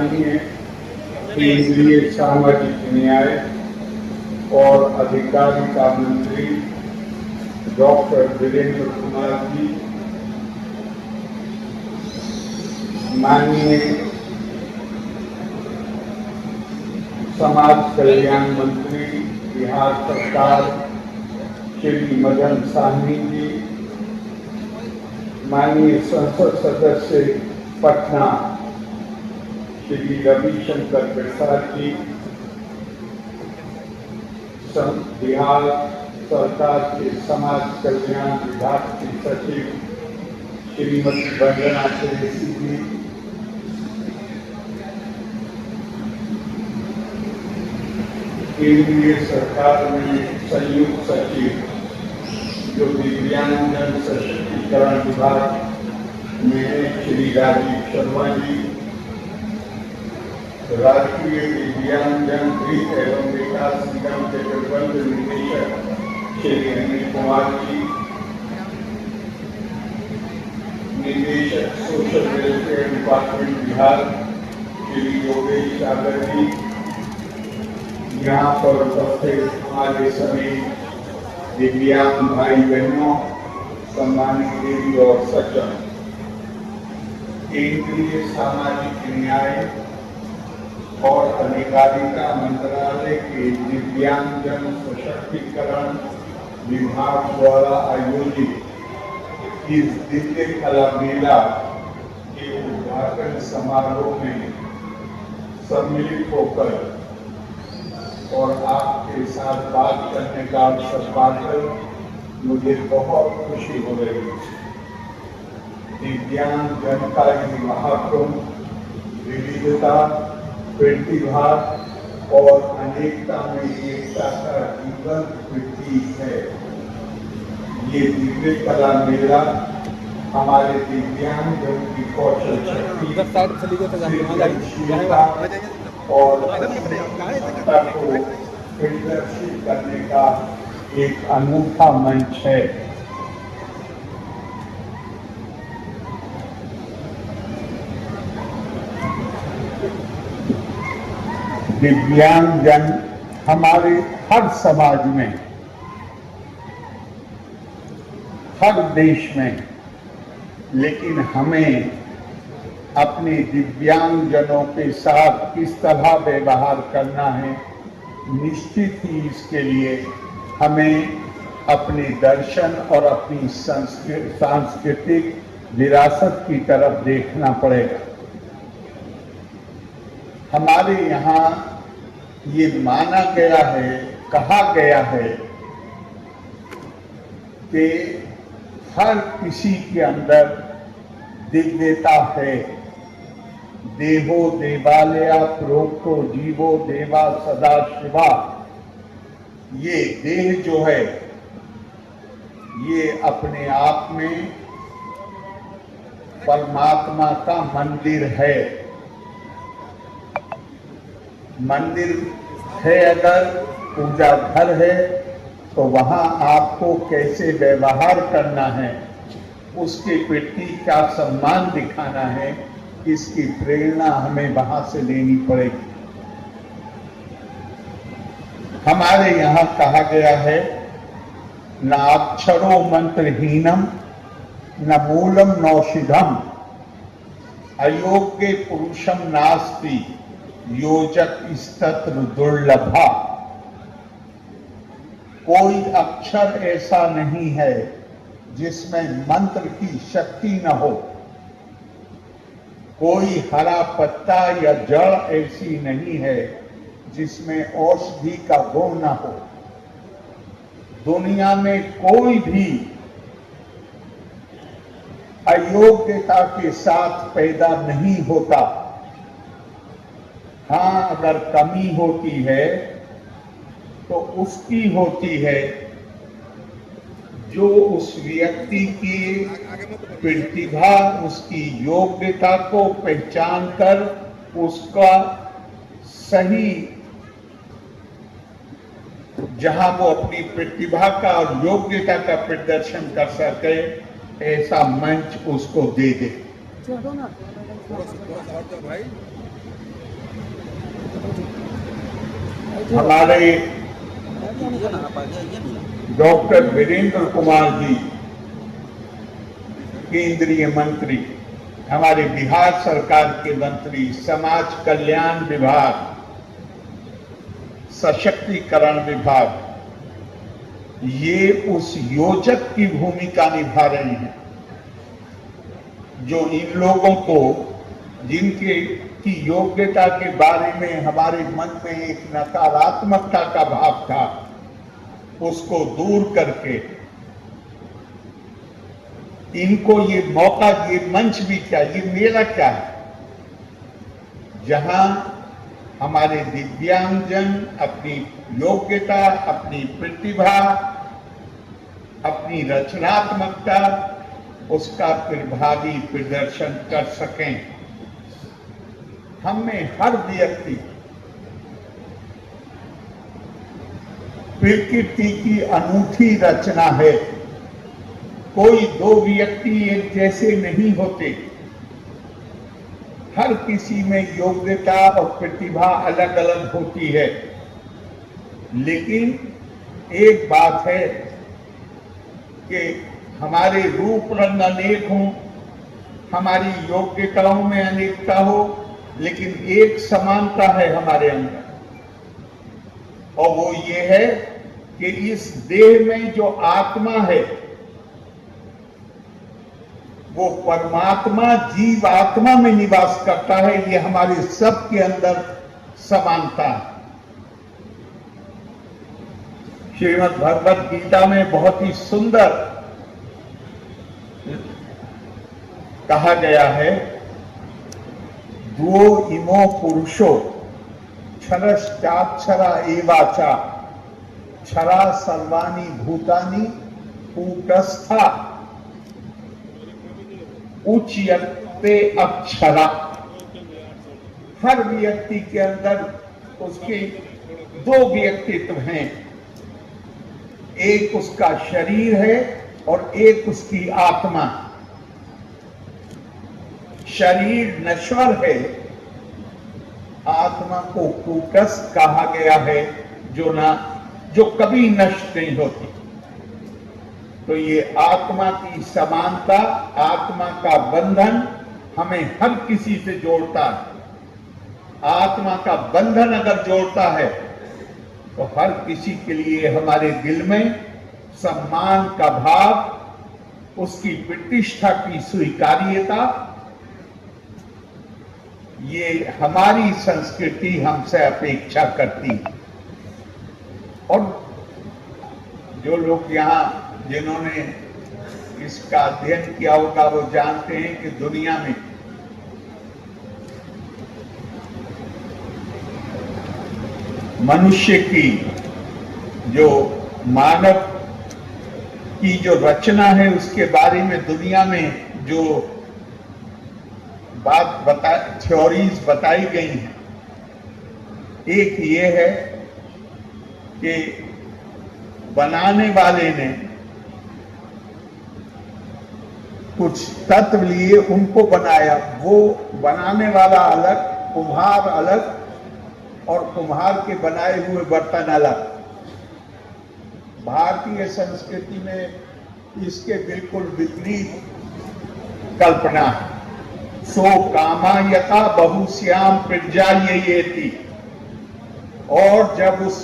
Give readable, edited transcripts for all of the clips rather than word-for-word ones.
माननीय केंद्रीय सामाजिक न्याय और अधिकारिता मंत्री डॉक्टर वीरेंद्र कुमार जी, माननीय समाज कल्याण मंत्री बिहार सरकार श्री मदन साहनी जी, माननीय संसद सदस्य पटना श्री रविशंकर प्रसाद जी, बिहार सरकार के समाज कल्याण विभाग की सचिव श्रीमती वंदना त्रिवेदी जी, केंद्रीय सरकार में संयुक्त सचिव जो दिव्यांगजन सशक्तिकरण विभाग में श्री राजीव शर्मा जी, राष्ट्रीय दिव्यांगजन हित एवं विकास निगम के प्रबंध निदेशक श्री अनिल कुमार जी, निदेशक social welfare department Bihar Shri Yogesh Sagar ji, यहाँ पर उपस्थित हमारे सभी दिव्यांग भाई बहनों, सम्मानित देवी और सज्जन, केंद्रीय सामाजिक न्याय और अधिकारिता मंत्रालय के दिव्यांगजन सशक्तिकरण विभाग द्वारा आयोजित इस दिव्य कला मेला के उद्घाटन समारोह में सम्मिलित होकर और आपके साथ बात करने का अवसर पाकर मुझे बहुत खुशी हो रही है। दिव्यांग जनता की महाकुंभ विविधता, प्रतिभा और अनेकता में एकता का जीवन प्रतीक है। ये दिव्य कला मेला हमारे दिव्यांगजन की कौशल शक्ति और क्षमता को प्रदर्शित करने का एक अनूठा मंच है। दिव्यांगजन हमारे हर समाज में, हर देश में, लेकिन हमें अपने दिव्यांगजनों के साथ किस तरह व्यवहार करना है, निश्चित ही इसके लिए हमें अपने दर्शन और अपनी सांस्कृतिक विरासत की तरफ देखना पड़ेगा। हमारे यहाँ ये माना गया है, कहा गया है कि हर किसी के अंदर दिव्यता है। देहो देवालया प्रोक्तो जीवो देवा सदा शिवा। ये देह जो है ये अपने आप में परमात्मा का मंदिर है। मंदिर है, अगर पूजा घर है तो वहां आपको कैसे व्यवहार करना है, उसके प्रति क्या सम्मान दिखाना है, इसकी प्रेरणा हमें वहां से लेनी पड़ेगी। हमारे यहाँ कहा गया है, न अक्षरो मंत्रहीनम न मूलम नौषिधम अयोग्य पुरुषम नास्ति योजक स्तत्र दुर्लभा। कोई अक्षर ऐसा नहीं है जिसमें मंत्र की शक्ति न हो, कोई हरा पत्ता या जड़ ऐसी नहीं है जिसमें औषधि का गुण न हो। दुनिया में कोई भी अयोग्यता के साथ पैदा नहीं होता। हाँ, अगर कमी होती है तो उसकी होती है जो उस व्यक्ति की प्रतिभा, उसकी योग्यता को पहचान कर उसका सही, जहां वो अपनी प्रतिभा का और योग्यता का प्रदर्शन कर सके, ऐसा मंच उसको दे दे। हमारे डॉक्टर वीरेंद्र कुमार जी केंद्रीय मंत्री, हमारे बिहार सरकार के मंत्री, समाज कल्याण विभाग, सशक्तिकरण विभाग, ये उस योजक की भूमिका निभा रहे हैं जो इन लोगों को, जिनके की योग्यता के बारे में हमारे मन में एक नकारात्मकता का भाव था, उसको दूर करके इनको ये मौका, ये मंच भी क्या, ये मेला क्या है, जहां हमारे दिव्यांगजन अपनी योग्यता, अपनी प्रतिभा, अपनी रचनात्मकता, उसका प्रभावी प्रदर्शन कर सकें। हम में हर व्यक्ति प्रकृति की अनूठी रचना है। कोई दो व्यक्ति एक जैसे नहीं होते। हर किसी में योग्यता और प्रतिभा अलग अलग होती है, लेकिन एक बात है कि हमारे रूप रंग अनेक हों, हमारी योग्यताओं में अनेकता हो, लेकिन एक समानता है हमारे अंदर, और वो ये है कि इस देह में जो आत्मा है वो परमात्मा जीव आत्मा में निवास करता है। ये हमारे सब के अंदर समानता है। श्रीमद् भगवत गीता में बहुत ही सुंदर कहा गया है, द्वो इमो पुरुषो क्षरश्चाक्षरा एवाचा क्षरा सर्वाणि भूतानि कूटस्था उच्यते अक्षरा। हर व्यक्ति के अंदर उसके दो व्यक्तित्व हैं, एक उसका शरीर है और एक उसकी आत्मा। शरीर नश्वर है, आत्मा को कूटस्थ कहा गया है, जो कभी नष्ट नहीं होती। तो ये आत्मा की समानता, आत्मा का बंधन हमें हर किसी से जोड़ता है। आत्मा का बंधन अगर जोड़ता है तो हर किसी के लिए हमारे दिल में सम्मान का भाव, उसकी प्रतिष्ठा की स्वीकार्यता, ये हमारी संस्कृति हमसे अपेक्षा करती है। और जो लोग यहाँ, जिन्होंने इसका अध्ययन किया होगा, वो जानते हैं कि दुनिया में मनुष्य की, जो मानव की जो रचना है, उसके बारे में दुनिया में जो थ्योरीज बताई गई हैं, एक ये है कि बनाने वाले ने कुछ तत्व लिए, उनको बनाया। वो बनाने वाला अलग, कुम्हार अलग, और कुम्हार के बनाए हुए बर्तन अलग। भारतीय संस्कृति में इसके बिल्कुल विपरीत कल्पना है। सो कामायता बहुश्याम प्रजायेति। और जब उस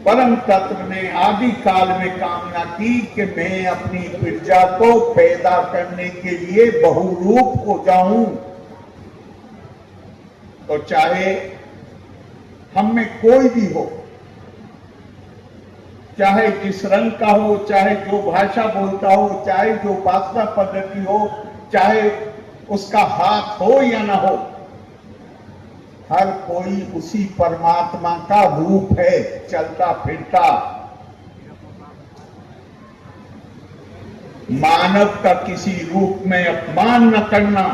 परम तत्व ने आदि काल में कामना की कि मैं अपनी प्रजा को पैदा करने के लिए बहुरूप हो जाऊं, तो चाहे हम में कोई भी हो, चाहे जिस रंग का हो, चाहे जो भाषा बोलता हो, चाहे जो उपासना पद्धति हो, चाहे उसका हाथ हो या ना हो, हर कोई उसी परमात्मा का रूप है, चलता फिरता। मानव का किसी रूप में अपमान न करना,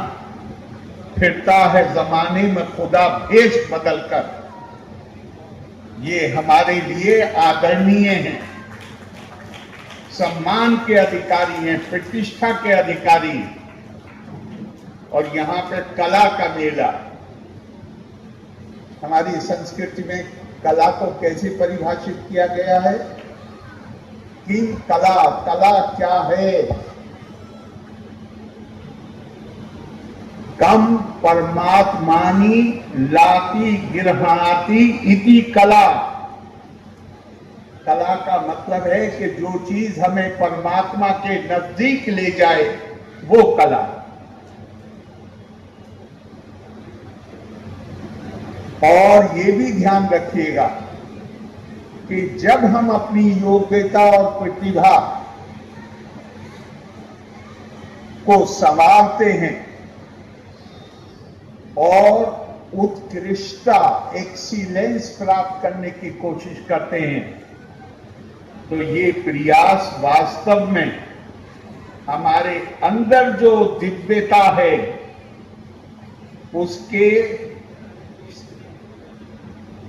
फिरता है जमाने में खुदा भेष बदलकर। ये हमारे लिए आदरणीय हैं, सम्मान के अधिकारी हैं, प्रतिष्ठा के अधिकारी हैं। और यहां पे कला का मेला, हमारी संस्कृति में कला को कैसे परिभाषित किया गया है कि कला क्या है? कम परमात्मानि लाति गृह्णाति इति कला। कला का मतलब है कि जो चीज हमें परमात्मा के नजदीक ले जाए वो कला। और ये भी ध्यान रखिएगा कि जब हम अपनी योग्यता और प्रतिभा को संवारते हैं और उत्कृष्टता, एक्सीलेंस प्राप्त करने की कोशिश करते हैं, तो ये प्रयास वास्तव में हमारे अंदर जो दिव्यता है उसके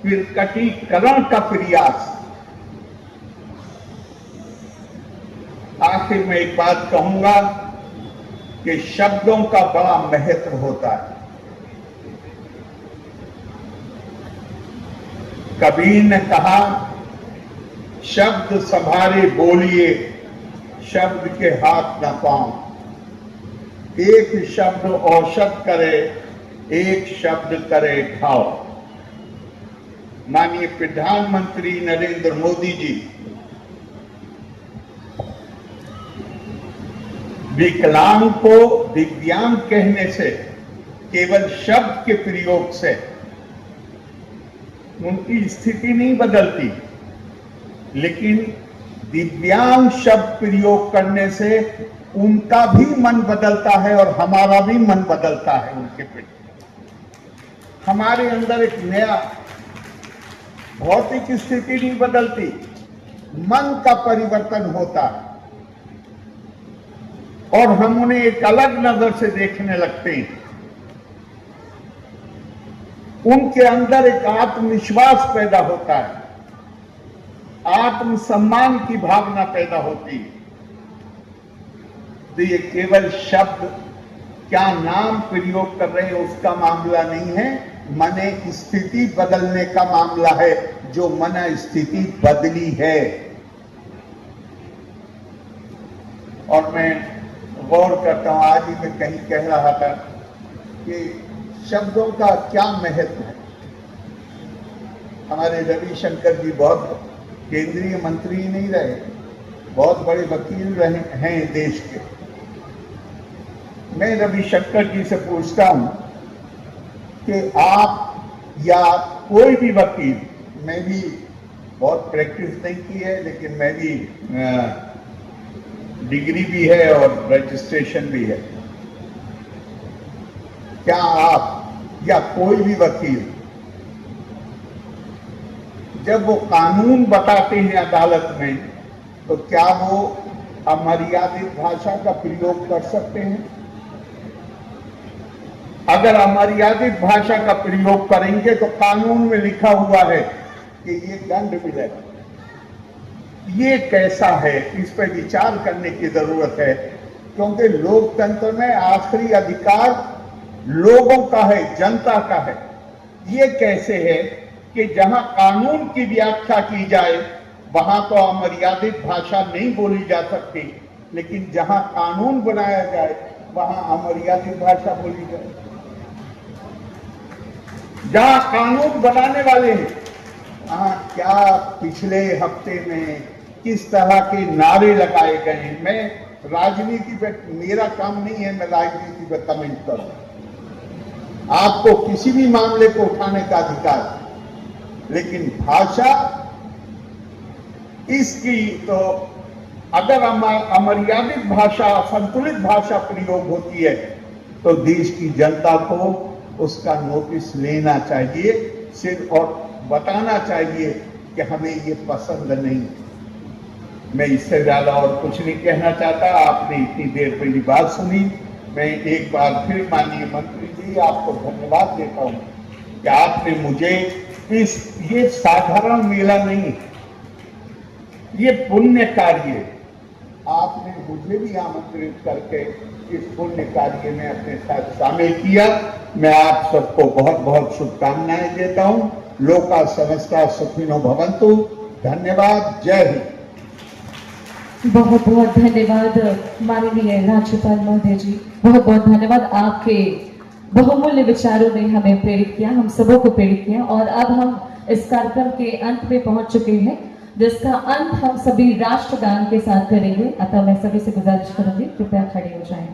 प्रकटीकरण का प्रयास। आखिर में एक बात कहूंगा कि शब्दों का बड़ा महत्व होता है। कबीर ने कहा, शब्द संभारे बोलिए, शब्द के हाथ न पांव। एक शब्द औषध करे, एक शब्द करे घाव। माननीय प्रधानमंत्री नरेंद्र मोदी जी विकलांग को दिव्यांग कहने से, केवल शब्द के प्रयोग से उनकी स्थिति नहीं बदलती, लेकिन दिव्यांग शब्द प्रयोग करने से उनका भी मन बदलता है और हमारा भी मन बदलता है उनके प्रति। हमारे अंदर एक नया भौतिक स्थिति नहीं बदलती, मन का परिवर्तन होता है और हम उन्हें एक अलग नजर से देखने लगते हैं। उनके अंदर एक आत्मविश्वास पैदा होता है, आत्मसम्मान की भावना पैदा होती है। तो ये केवल शब्द क्या नाम प्रयोग कर रहे हैं उसका मामला नहीं है, मने स्थिति बदलने का मामला है। जो मन स्थिति बदली है, और मैं गौर करता हूं, आज ही मैं कहीं कह रहा था कि शब्दों का क्या महत्व है। हमारे रविशंकर जी बहुत केंद्रीय मंत्री नहीं रहे, बहुत बड़े वकील रहे हैं देश के। मैं रविशंकर जी से पूछता हूं कि आप या कोई भी वकील, मैं भी बहुत प्रैक्टिस नहीं की है लेकिन मैं भी डिग्री भी है और रजिस्ट्रेशन भी है, क्या आप या कोई भी वकील जब वो कानून बताते हैं अदालत में, तो क्या वो अमर्यादित भाषा का प्रयोग कर सकते हैं? अगर अमर्यादित भाषा का प्रयोग करेंगे तो कानून में लिखा हुआ है कि ये दंड मिलेगा। ये कैसा है, इस पर विचार करने की जरूरत है, क्योंकि लोकतंत्र में आखिरी अधिकार लोगों का है, जनता का है। ये कैसे है कि जहां कानून की व्याख्या की जाए वहां तो अमर्यादित भाषा नहीं बोली जा सकती, लेकिन जहां कानून बनाया जाए वहां अमर्यादित भाषा बोली जाए। जहां कानून बनाने वाले हैं, क्या पिछले हफ्ते में किस तरह के नारे लगाए गए। मैं राजनीति पे, मेरा काम नहीं है मैं राजनीति पे कमेंट करूं। आपको किसी भी मामले को उठाने का अधिकार है, लेकिन भाषा इसकी तो अगर अमर्यादित भाषा, असंतुलित भाषा प्रयोग होती है तो देश की जनता को उसका नोटिस लेना चाहिए सिर्फ, और बताना चाहिए कि हमें ये पसंद नहीं। मैं इससे ज्यादा और कुछ नहीं कहना चाहता। आपने इतनी देर मेरी बात सुनी। मैं एक बार फिर माननीय मंत्री जी आपको धन्यवाद देता हूं कि आपने मुझे ये साधारण मेला नहीं, ये पुण्य कार्य, आपने मुझे भी आमंत्रित करके इस पुण्य कार्य में अपने साथ शामिल किया। मैं आप सबको बहुत बहुत शुभकामनाएं देता हूं। लोका समस्ता सुखिनो भवन्तु। धन्यवाद। जय हिंद। बहुत बहुत धन्यवाद माननीय राज्यपाल महोदय जी, बहुत बहुत धन्यवाद। आपके बहुमूल्य विचारों ने हमें प्रेरित किया, हम सबों को प्रेरित किया। और अब हम इस कार्यक्रम के अंत में पहुंच चुके हैं, जिसका अंत हम सभी राष्ट्रगान के साथ करेंगे। अतः मैं सभी से गुजारिश करूंगी, कृपया खड़े हो जाएं।